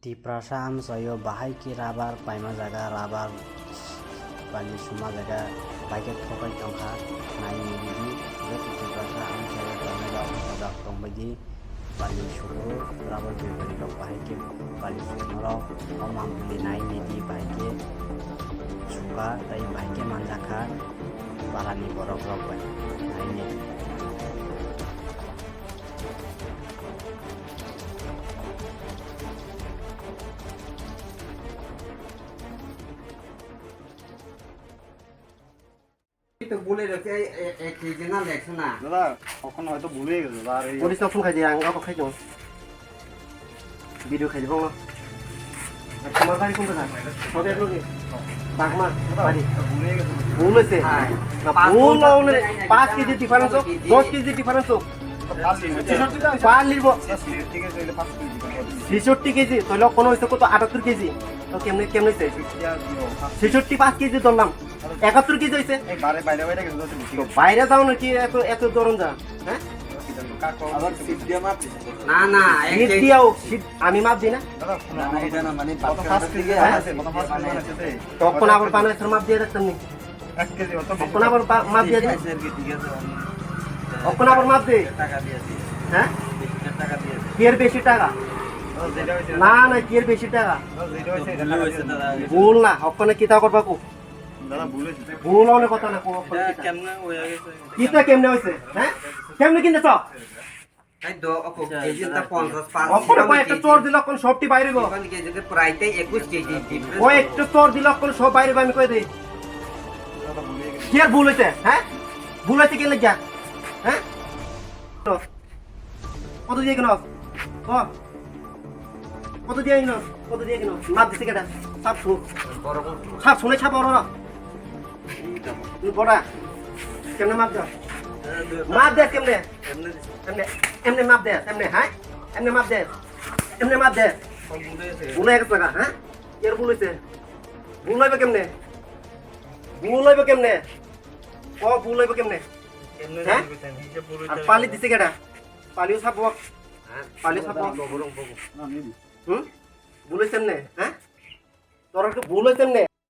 Di perasaan saya bahai ki rabar paima jaga rabar bali suma jaga baik thokai tongkha nai ni di perasaan saya paima jaga tongbaji bali suru rabar bali dok bahai ki bali sumaro omam bali nai ni di bahai ki suka tai bahai ki manjaka barani borok rok bai nai ni তো বলে রেখে এক KG না দেখছ না দাদা কখন হয়তো ভুলে গেছে আর এই পুলিশ ফোন খাই আং গাবো খাই যাও ভিডিও খাই যাবো তোমার বাড়ি কোনটা থাকে সদের লোকে বাগমার বাড়ি ভুলে গেছে ভুল হয়েছে না ভুল হলে 5 কেজি ডিফারেন্স 10 কেজি ডিফারেন্স পারলিব ঠিক আছে এটা 5 কেজি 66 কেজি তাহলে কোন হইছে কত 78 কেজি তো কেমনে কেমনে হইছে 66 5 কেজি ধরলাম 71 কেজি হইছে এই বারে বাইরে বাইরে গেছে তো বাইরে যাও নাকি এত এত দরন যা হ্যাঁ আবার সিট দিয়ে মাপ না না শীত দিয়াও শীত আমি মাপ দিই না দাদা না এটা না মানে 5 কেজি আছে কত 5 কেজি আছে তখন আবার বানাইছে মাপ দিয়ে রাখতাম নি 1 কেজি অত তখন আবার মাপ দিয়ে দিই ঠিক আছে তখন আবার মাপ দে টাকা দিয়েছি হ্যাঁ টাকা দিয়েছি কি এর বেশি টাকা যেটা হইছে না না কি এর বেশি টাকা যেটা হইছে এটা হইছে দাদা ভুল না ওখানে কিতা করবা কো দাদা ভুলেছে ভুল হলে কথা না কো কেমনে হয়ে গেছে কিতা কেমনে হইছে হ্যাঁ কেমনে কিনতেছ এই দো অপো কেজি তা 50 ওখানে কয় একটা চোর দিল কোন সবটি বাইরে গো কোন কেজি কে প্রাইতে 21 কেজি ডিফারেন্স ওই একটা চোর দিল কোন সব বাইরে আমি কই দেই দাদা ভুলে গেছে কি আর ভুল হইছে হ্যাঁ ভুল হইছে কি লাগিয়া হ্যাঁ তো কত দিয়ে কেন ও কত দিয়ে কেন কত দিয়ে কেন মাপ দিছে কেডা সব শুন বড় বড় সব শুনে ছাপ বড় না বড়া কেমনে মাপ দাও মাপ দে কেমনে এমনে এমনে মাপ দে এমনে হ্যাঁ এমনে মাপ দে এমনে মাপ দে ভুলে গেছে না হ্যাঁ এর ভুল হইছে ভুল হইবে কেমনে ভুল হইবে কেমনে ও ভুল হইবে কেমনে হ্যাঁ আর পালি দিছে কেডা পালিও ছাপ পালি ছাপ বড় বড় হুম ভুল হইছে এমনে হ্যাঁ তোর একটু ভুল হইছে এমনে